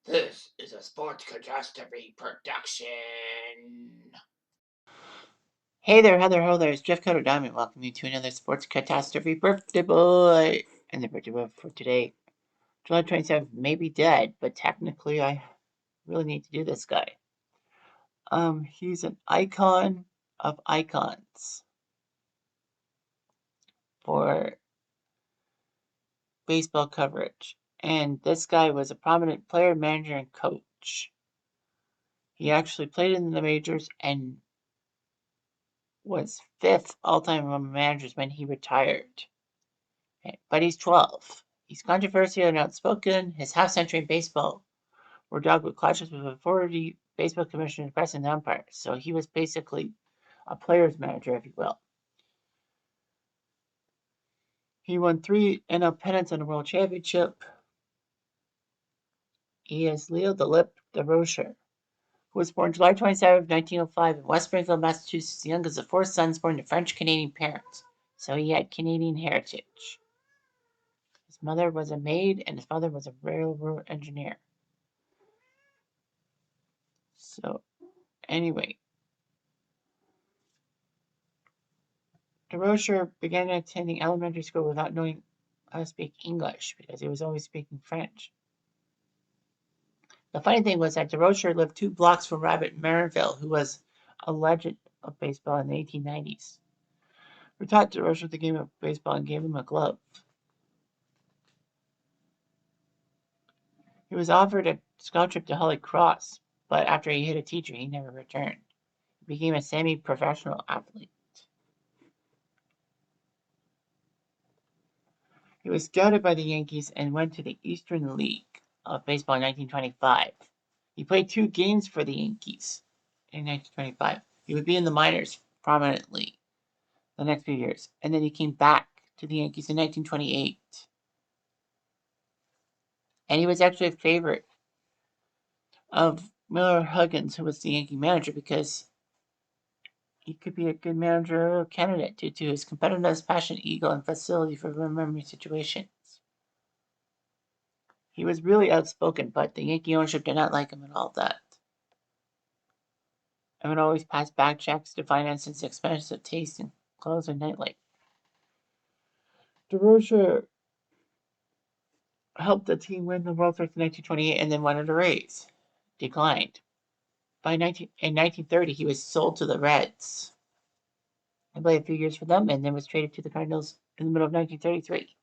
This is a Sports Catastrophe production. Hey there, Heather, ho there, it's Jeff Cutter Diamond. Welcome you to another Sports Catastrophe Birthday Boy. And the birthday boy for today, July 27th, may be dead, but technically I really need to do this guy. He's an icon of icons for baseball coverage. And this guy was a prominent player, manager, and coach. He actually played in the majors and was fifth all-time among managers when he retired. But he's 12. He's controversial and outspoken. His half-century in baseball were dogged with clashes with authority, baseball commissioners, press, and umpires. So he was basically a player's manager, if you will. He won 3 NL pennants and a World Championship. He is Leo the Lip Durocher, who was born July 27, 1905 in West Springfield, Massachusetts, the youngest of 4 sons born to French-Canadian parents. So he had Canadian heritage. His mother was a maid and his father was a railroad engineer. So, anyway, Durocher began attending elementary school without knowing how to speak English because he was always speaking French. The funny thing was that Durocher lived 2 blocks from Rabbit Merivale, who was a legend of baseball in the 1890s, who taught Durocher the game of baseball and gave him a glove. He was offered a scholarship to Holy Cross, but after he hit a teacher, he never returned. He became a semi-professional athlete. He was scouted by the Yankees and went to the Eastern League of Baseball in 1925. He played 2 games for the Yankees in 1925. He would be in the minors prominently the next few years, and then he came back to the Yankees in 1928. And he was actually a favorite of Miller Huggins, who was the Yankee manager, because he could be a good manager candidate due to his competitiveness, passion, ego, and facility for remembering situations. He was really outspoken, but the Yankee ownership did not like him and all that. And would always pass back checks to finance his expensive taste in clothes and nightlife. Durocher helped the team win the World Series in 1928 and then wanted a raise. Declined. In 1930, he was sold to the Reds. He played a few years for them and then was traded to the Cardinals in the middle of 1933.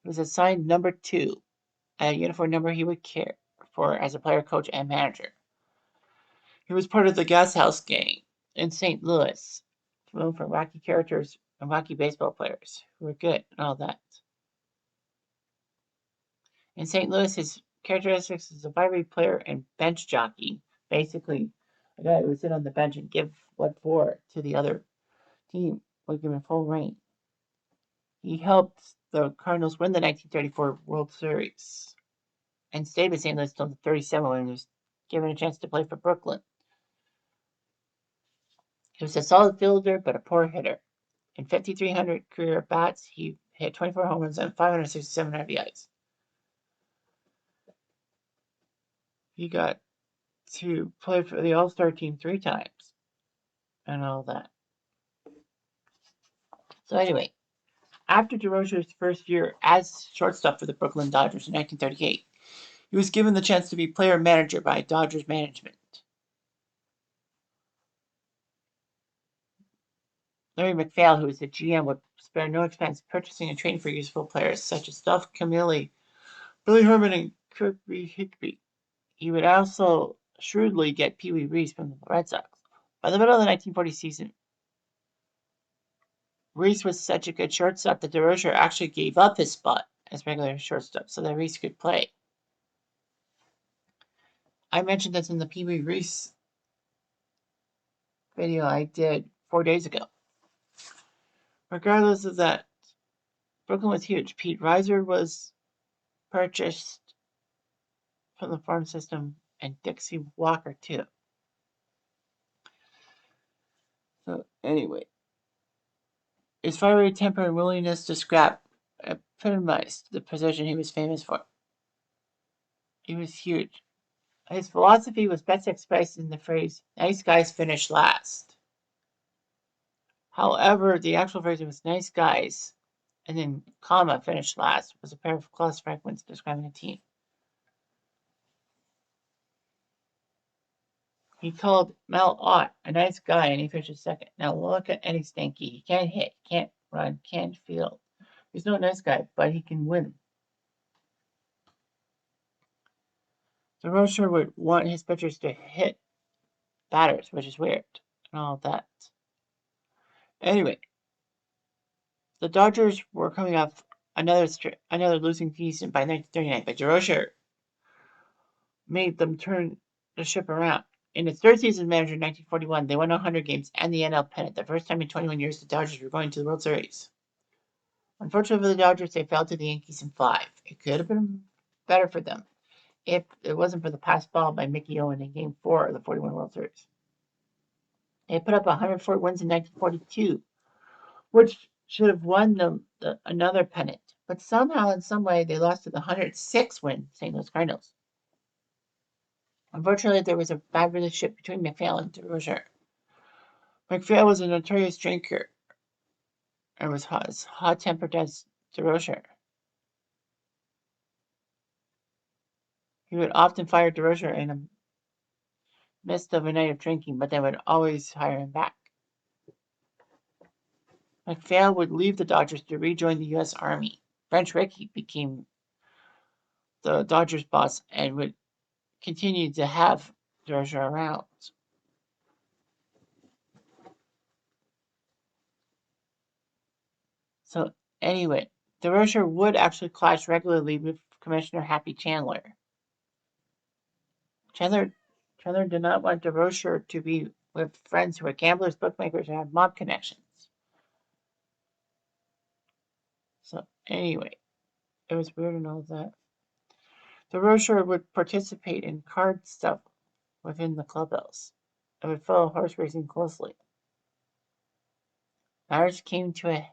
He was assigned number 2, a uniform number he would care for as a player, coach, and manager. He was part of the Gas House Gang in St. Louis, known for wacky characters and wacky baseball players who were good and all that. In St. Louis, his characteristics as a fiery player and bench jockey, basically a guy who would sit on the bench and give what for to the other team, would give him full reign. He helped the Cardinals win the 1934 World Series and stayed with St. Louis until the 37 when he was given a chance to play for Brooklyn. He was a solid fielder but a poor hitter. In 5,300 career at-bats, he hit 24 home runs and 567 RBIs. He got to play for the All-Star team 3 times and all that. So anyway, after Durocher's first year as shortstop for the Brooklyn Dodgers in 1938, he was given the chance to be player-manager by Dodgers management. Larry McPhail, who was the GM, would spare no expense purchasing and trading for useful players such as Duff Camilli, Billy Herman, and Kirby Higby. He would also shrewdly get Pee Wee Reese from the Red Sox. By the middle of the 1940 season, Reese was such a good shortstop that Durocher actually gave up his spot as regular shortstop so that Reese could play. I mentioned this in the Pee Wee Reese video I did 4 days ago. Regardless of that, Brooklyn was huge. Pete Reiser was purchased from the farm system, and Dixie Walker too. So anyway, his fiery temper and willingness to scrap epitomized the position he was famous for. He was huge. His philosophy was best expressed in the phrase, nice guys finish last. However, the actual phrase was nice guys, and then comma, finish last, was a pair of clause fragments describing a team. He called Mel Ott a nice guy, and he finished second. Now look at Eddie Stanky. He can't hit, can't run, can't field. He's no nice guy, but he can win. Durocher would want his pitchers to hit batters, which is weird, and all that. Anyway, the Dodgers were coming off another losing season by 1939, but Durocher made them turn the ship around. In its third season as manager in 1941, they won 100 games and the NL pennant, the first time in 21 years the Dodgers were going to the World Series. Unfortunately for the Dodgers, they fell to the Yankees in 5. It could have been better for them if it wasn't for the pass ball by Mickey Owen in Game 4 of the 41 World Series. They put up 104 wins in 1942, which should have won them another pennant. But somehow, in some way, they lost to the 106 win St. Louis Cardinals. Unfortunately, there was a bad relationship between MacPhail and Durocher. MacPhail was a notorious drinker and was as hot-tempered as Durocher. He would often fire Durocher in the midst of a night of drinking, but then would always hire him back. MacPhail would leave the Dodgers to rejoin the U.S. Army. French Rickey became the Dodgers' boss and would continue to have Durocher around. So anyway, Durocher would actually clash regularly with Commissioner Happy Chandler. Chandler did not want Durocher to be with friends who were gamblers, bookmakers, and had mob connections. So anyway, it was weird and all that. Durocher would participate in card stuff within the clubhouse and would follow horse racing closely. Matters came to a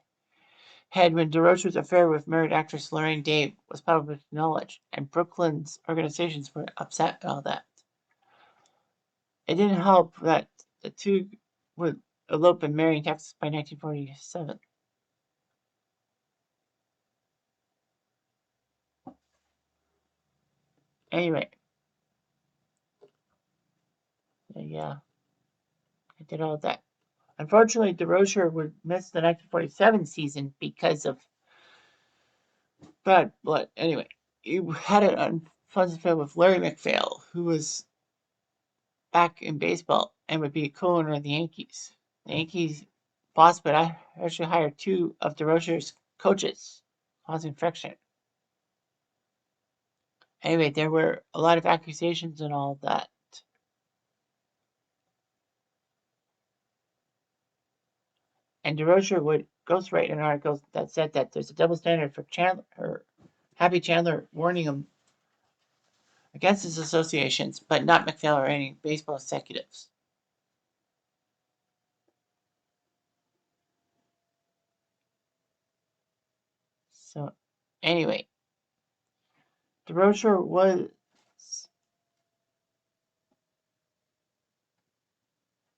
head when Durocher's affair with married actress Lorraine Dave was public knowledge, and Brooklyn's organizations were upset at all that. It didn't help that the two would elope and marry in Texas by 1947. Anyway, yeah, I did all that. Unfortunately, Durocher would miss the 1947 season because of bad blood. Anyway, he had an unpleasant affair with Larry MacPhail, who was back in baseball and would be a co-owner of the Yankees. The Yankees boss would actually hire 2 of Durocher's coaches, causing friction. Anyway, there were a lot of accusations and all that. And Durocher would ghostwrite an article that said that there's a double standard for Chandler, or Happy Chandler, warning him against his associations, but not MacPhail or any baseball executives. So, anyway, Durocher was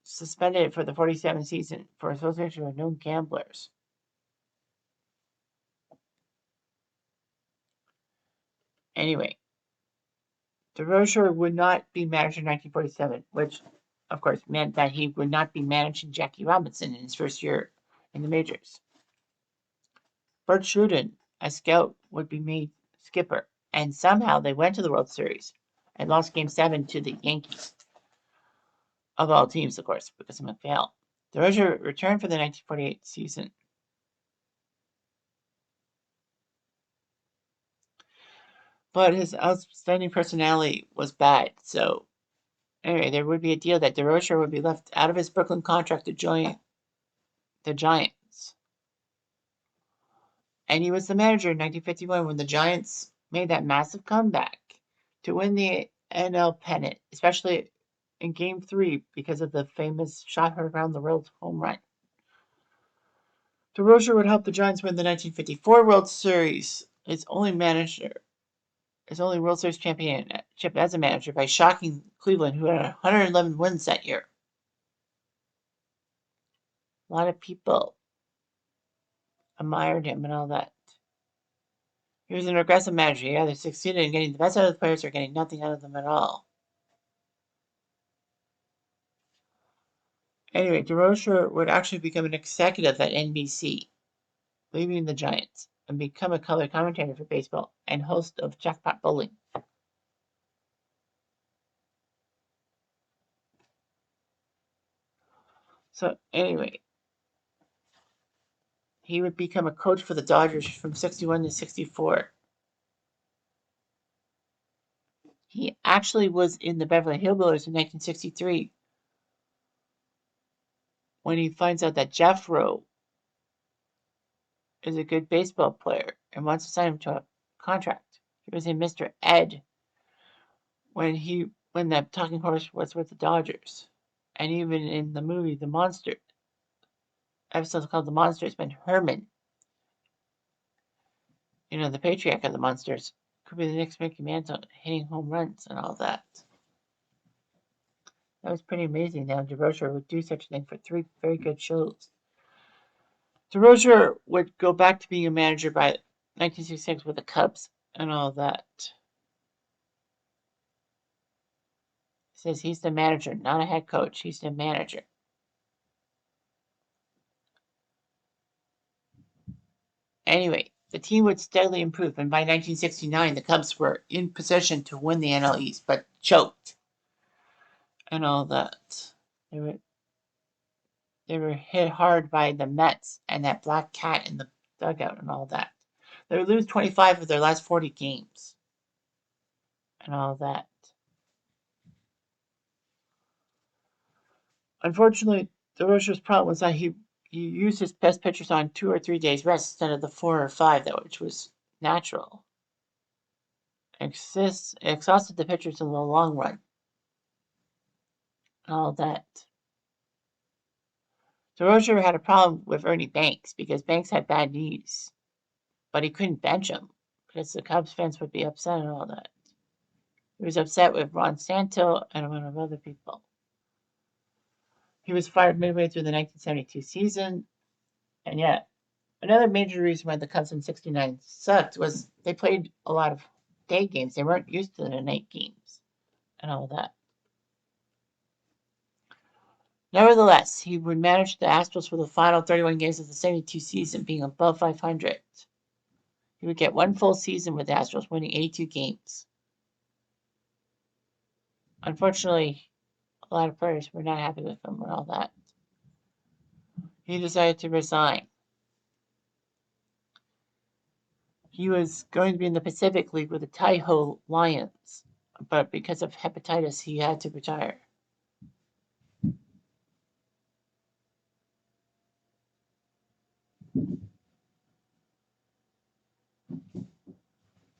suspended for the 47 season for association with known gamblers. Anyway, Durocher would not be managed in 1947, which, of course, meant that he would not be managing Jackie Robinson in his first year in the majors. Bert Sheridan, a scout, would be made skipper, and somehow they went to the World Series and lost Game 7 to the Yankees. Of all teams, of course, because of MacPhail. Durocher returned for the 1948 season. But his outstanding personality was bad, so anyway, there would be a deal that Durocher would be left out of his Brooklyn contract to join the Giants. And he was the manager in 1951 when the Giants made that massive comeback to win the NL pennant, especially in Game 3 because of the famous shot heard around the world home run. Durocher would help the Giants win the 1954 World Series, its only World Series champion as a manager by shocking Cleveland, who had 111 wins that year. A lot of people admired him and all that. He was an aggressive manager. He either succeeded in getting the best out of the players or getting nothing out of them at all. Anyway, Durocher would actually become an executive at NBC, leaving the Giants, and become a color commentator for baseball and host of Jackpot Bowling. So anyway, he would become a coach for the Dodgers from 61 to 64. He actually was in the Beverly Hillbillies in 1963 when he finds out that Jeffro is a good baseball player and wants to sign him to a contract. He was in Mr. Ed when that talking horse was with the Dodgers. And even in the movie The Monster, episode called The Monsters, when Herman, the patriarch of the Monsters, could be the next Mickey Mantle, hitting home runs and all that. That was pretty amazing. Now Durocher would do such a thing for 3 very good shows. Durocher would go back to being a manager by 1966 with the Cubs and all that. He says he's the manager, not a head coach. He's the manager. Anyway, the team would steadily improve, and by 1969, the Cubs were in position to win the NL East, but choked and all that. They were hit hard by the Mets and that black cat in the dugout and all that. They would lose 25 of their last 40 games and all that. Unfortunately, Durocher's problem was that he used his best pitchers on 2 or 3 days rest instead of the 4 or 5, which was natural. Exhausted the pitchers in the long run. All that. Durocher had a problem with Ernie Banks because Banks had bad knees, but he couldn't bench him because the Cubs fans would be upset and all that. He was upset with Ron Santo and a lot of other people. He was fired midway through the 1972 season, and yet another major reason why the Cubs in '69 sucked was they played a lot of day games. They weren't used to the night games and all that. Nevertheless, he would manage the Astros for the final 31 games of the '72 season, being above 500. He would get 1 full season with the Astros, winning 82 games. Unfortunately, a lot of players were not happy with him and all that. He decided to resign. He was going to be in the Pacific League with the Taiho Lions, but because of hepatitis, he had to retire.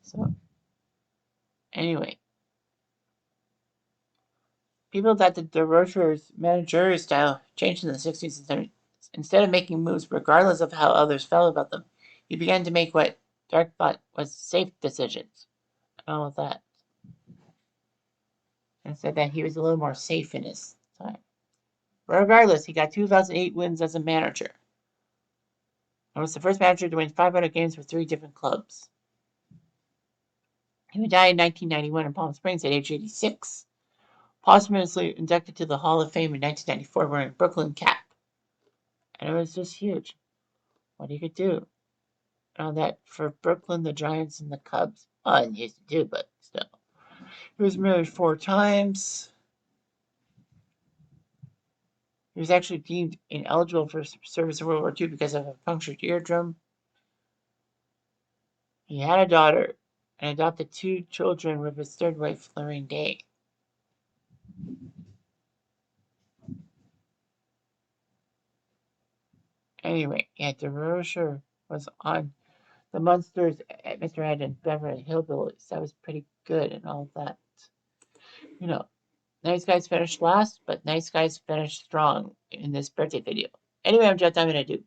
So, anyway, people thought that Durocher's managerial style changed in the 60s and 70s. Instead of making moves regardless of how others felt about them, he began to make what Dark thought was safe decisions and all of that. And said that he was a little more safe in his time. But regardless, he got 2008 wins as a manager. And was the first manager to win 500 games for 3 different clubs. He would die in 1991 in Palm Springs at age 86. Posthumously inducted to the Hall of Fame in 1994 wearing a Brooklyn cap. And it was just huge. What he could do. That for Brooklyn, the Giants, and the Cubs. Oh, he used to do, but still. He was married 4 times. He was actually deemed ineligible for service in World War II because of a punctured eardrum. He had a daughter and adopted 2 children with his 3rd wife, Lorraine Day. Anyway, Durocher was on the Monsters at Mr. Ed and Beverly Hillbillies. That was pretty good and all that. Nice Guys finished last, but Nice Guys finished strong in this birthday video. Anyway, I'm Jeff Diamond. I do.